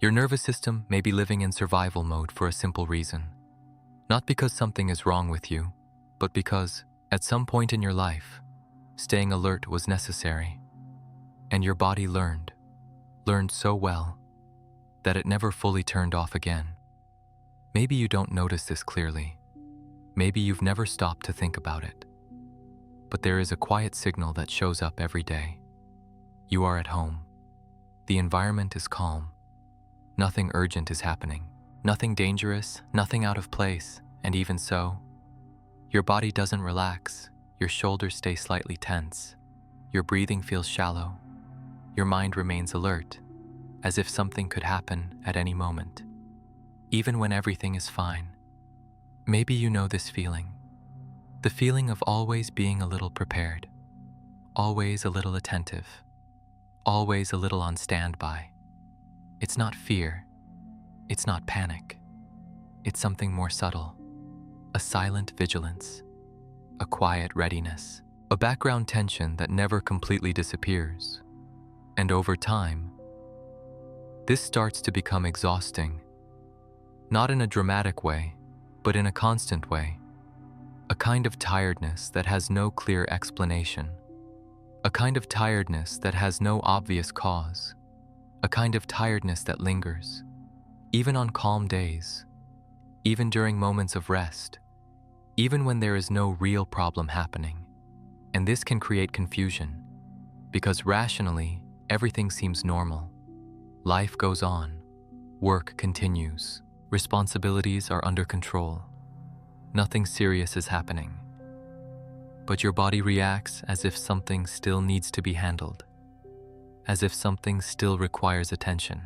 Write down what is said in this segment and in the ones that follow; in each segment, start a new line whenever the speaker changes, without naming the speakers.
Your nervous system may be living in survival mode for a simple reason. Not because something is wrong with you, but because, at some point in your life, staying alert was necessary. And your body learned so well, that it never fully turned off again. Maybe you don't notice this clearly. Maybe you've never stopped to think about it. But there is a quiet signal that shows up every day. You are at home. The environment is calm. Nothing urgent is happening. Nothing dangerous, nothing out of place, and even so, your body doesn't relax. Your shoulders stay slightly tense. Your breathing feels shallow. Your mind remains alert, as if something could happen at any moment, even when everything is fine. Maybe you know this feeling. The feeling of always being a little prepared, always a little attentive, always a little on standby. It's not fear. It's not panic. It's something more subtle. A silent vigilance. A quiet readiness. A background tension that never completely disappears. And over time, this starts to become exhausting. Not in a dramatic way, but in a constant way. A kind of tiredness that has no clear explanation. A kind of tiredness that has no obvious cause. A kind of tiredness that lingers, even on calm days, even during moments of rest, even when there is no real problem happening. And this can create confusion, because rationally, everything seems normal. Life goes on, work continues, responsibilities are under control. Nothing serious is happening. But your body reacts as if something still needs to be handled. As if something still requires attention,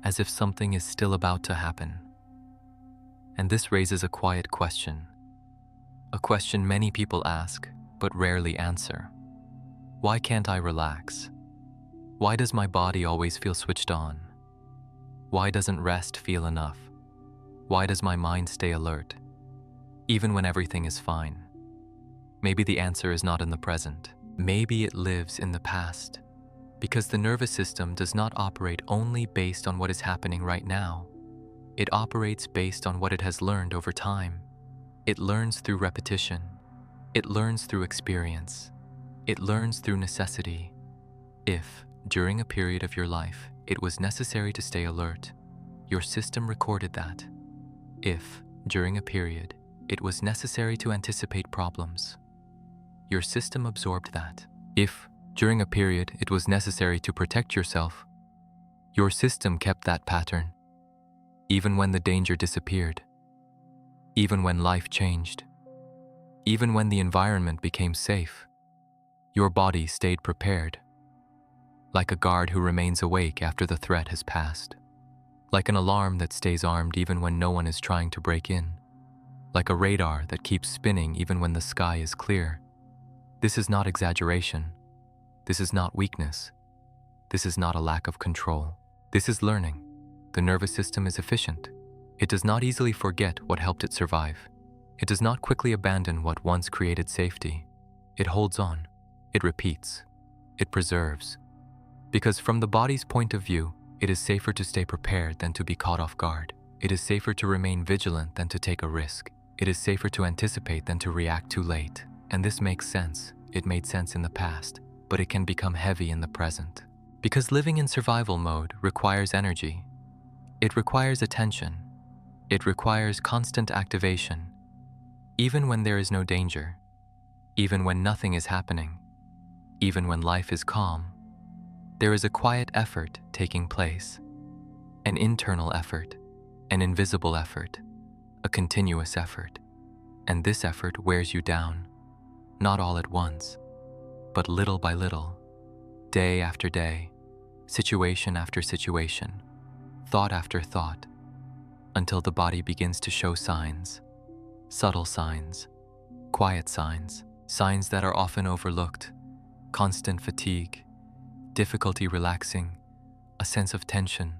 as if something is still about to happen. And this raises a quiet question, a question many people ask but rarely answer. Why can't I relax? Why does my body always feel switched on? Why doesn't rest feel enough? Why does my mind stay alert, even when everything is fine? Maybe the answer is not in the present. Maybe it lives in the past. Because the nervous system does not operate only based on what is happening right now. It operates based on what it has learned over time. It learns through repetition. It learns through experience. It learns through necessity. If, during a period of your life, it was necessary to stay alert, your system recorded that. If, during a period, it was necessary to anticipate problems, your system absorbed that. If, during a period it was necessary to protect yourself, your system kept that pattern, even when the danger disappeared, even when life changed, even when the environment became safe, your body stayed prepared, like a guard who remains awake after the threat has passed, like an alarm that stays armed even when no one is trying to break in, like a radar that keeps spinning even when the sky is clear. This is not exaggeration. This is not weakness. This is not a lack of control. This is learning. The nervous system is efficient. It does not easily forget what helped it survive. It does not quickly abandon what once created safety. It holds on. It repeats. It preserves. Because from the body's point of view, it is safer to stay prepared than to be caught off guard. It is safer to remain vigilant than to take a risk. It is safer to anticipate than to react too late. And this makes sense. It made sense in the past. But it can become heavy in the present. Because living in survival mode requires energy. It requires attention. It requires constant activation. Even when there is no danger. Even when nothing is happening. Even when life is calm. There is a quiet effort taking place. An internal effort. An invisible effort. A continuous effort. And this effort wears you down. Not all at once, but little by little, day after day, situation after situation, thought after thought, until the body begins to show signs, subtle signs, quiet signs, signs that are often overlooked, constant fatigue, difficulty relaxing, a sense of tension,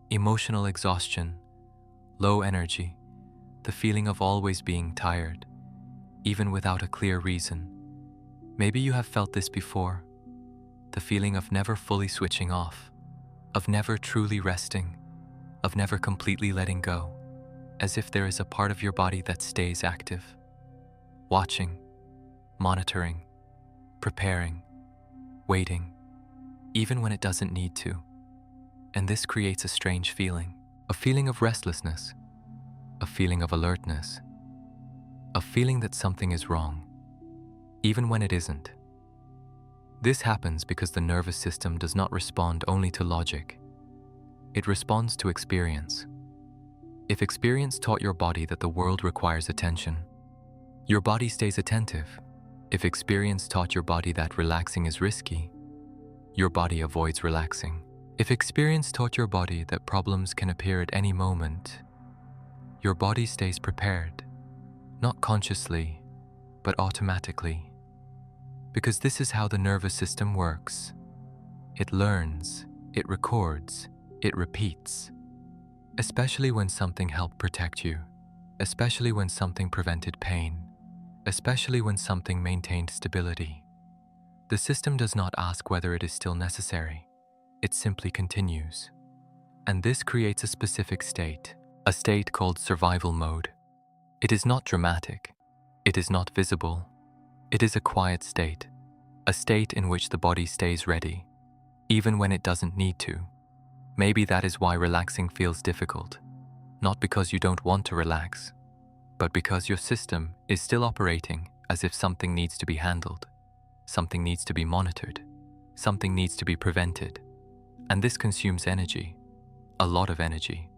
emotional exhaustion, low energy, the feeling of always being tired, even without a clear reason. Maybe you have felt this before, the feeling of never fully switching off, of never truly resting, of never completely letting go, as if there is a part of your body that stays active, watching, monitoring, preparing, waiting, even when it doesn't need to. And this creates a strange feeling, a feeling of restlessness, a feeling of alertness, a feeling that something is wrong, even when it isn't. This happens because the nervous system does not respond only to logic. It responds to experience. If experience taught your body that the world requires attention, your body stays attentive. If experience taught your body that relaxing is risky, your body avoids relaxing. If experience taught your body that problems can appear at any moment, your body stays prepared, not consciously, but automatically. Because this is how the nervous system works. It learns, it records, it repeats. Especially when something helped protect you, especially when something prevented pain, especially when something maintained stability. The system does not ask whether it is still necessary. It simply continues. And this creates a specific state, a state called survival mode. It is not dramatic. It is not visible. It is a quiet state, a state in which the body stays ready, even when it doesn't need to. Maybe that is why relaxing feels difficult, not because you don't want to relax, but because your system is still operating as if something needs to be handled, something needs to be monitored, something needs to be prevented. And this consumes energy, a lot of energy,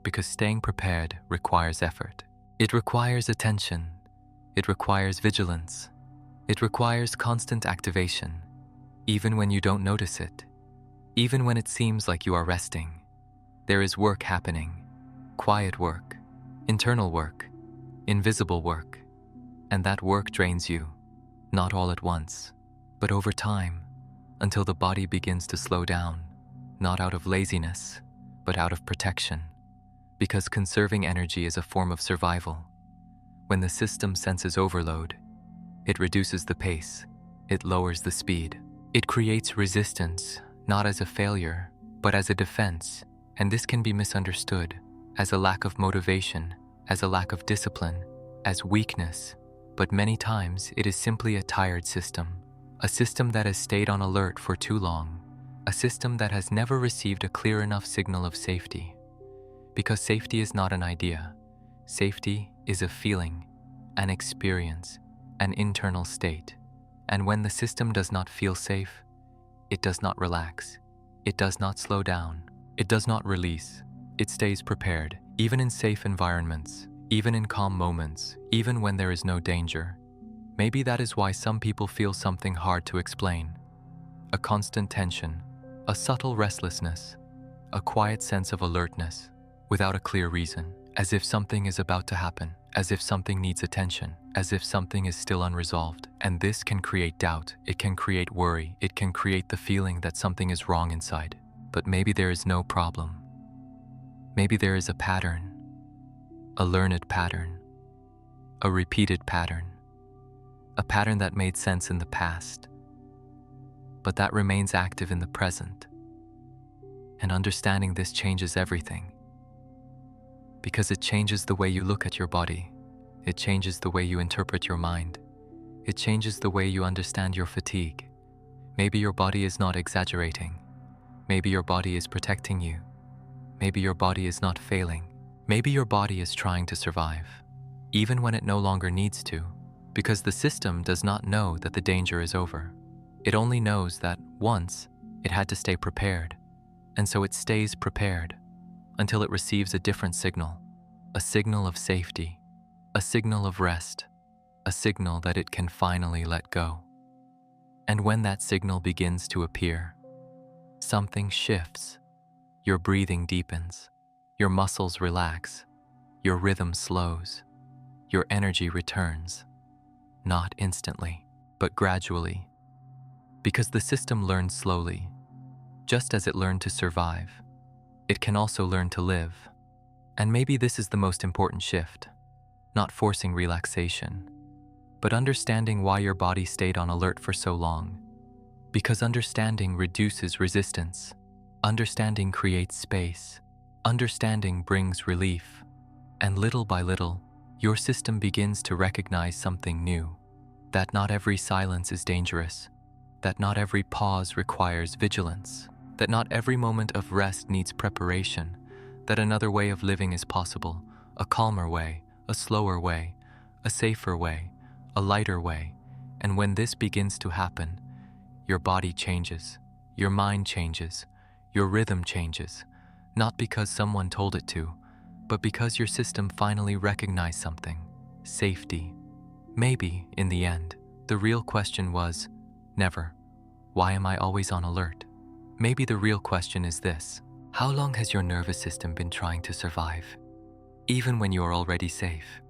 because staying prepared requires effort. It requires attention. It requires vigilance. It requires constant activation, even when you don't notice it, even when it seems like you are resting. There is work happening, quiet work, internal work, invisible work, and that work drains you, not all at once, but over time, until the body begins to slow down, not out of laziness, but out of protection, because conserving energy is a form of survival. When the system senses overload, it reduces the pace, it lowers the speed. It creates resistance, not as a failure, but as a defense, and this can be misunderstood as a lack of motivation, as a lack of discipline, as weakness, but many times it is simply a tired system, a system that has stayed on alert for too long, a system that has never received a clear enough signal of safety. Because safety is not an idea, safety is a feeling, an experience, an internal state. And when the system does not feel safe, it does not relax, it does not slow down, it does not release, it stays prepared, even in safe environments, even in calm moments, even when there is no danger. Maybe that is why some people feel something hard to explain. A constant tension, a subtle restlessness, a quiet sense of alertness, without a clear reason, as if something is about to happen, as if something needs attention, as if something is still unresolved. And this can create doubt, it can create worry, it can create the feeling that something is wrong inside. But maybe there is no problem. Maybe there is a pattern, a learned pattern, a repeated pattern, a pattern that made sense in the past, but that remains active in the present. And understanding this changes everything. Because it changes the way you look at your body. It changes the way you interpret your mind. It changes the way you understand your fatigue. Maybe your body is not exaggerating. Maybe your body is protecting you. Maybe your body is not failing. Maybe your body is trying to survive, even when it no longer needs to, because the system does not know that the danger is over. It only knows that once it had to stay prepared, and so it stays prepared until it receives a different signal, a signal of safety, a signal of rest, a signal that it can finally let go. And when that signal begins to appear, something shifts. Your breathing deepens, your muscles relax, your rhythm slows, your energy returns, not instantly, but gradually. Because the system learns slowly, just as it learned to survive, it can also learn to live. And maybe this is the most important shift, not forcing relaxation, but understanding why your body stayed on alert for so long. Because understanding reduces resistance. Understanding creates space. Understanding brings relief. And little by little, your system begins to recognize something new. That not every silence is dangerous. That not every pause requires vigilance. That not every moment of rest needs preparation. That another way of living is possible. A calmer way, a slower way, a safer way, a lighter way. And when this begins to happen, your body changes, your mind changes, your rhythm changes, not because someone told it to, but because your system finally recognized something: safety. Maybe, in the end, the real question was, never. Why am I always on alert? Maybe the real question is this: how long has your nervous system been trying to survive? Even when you are already safe.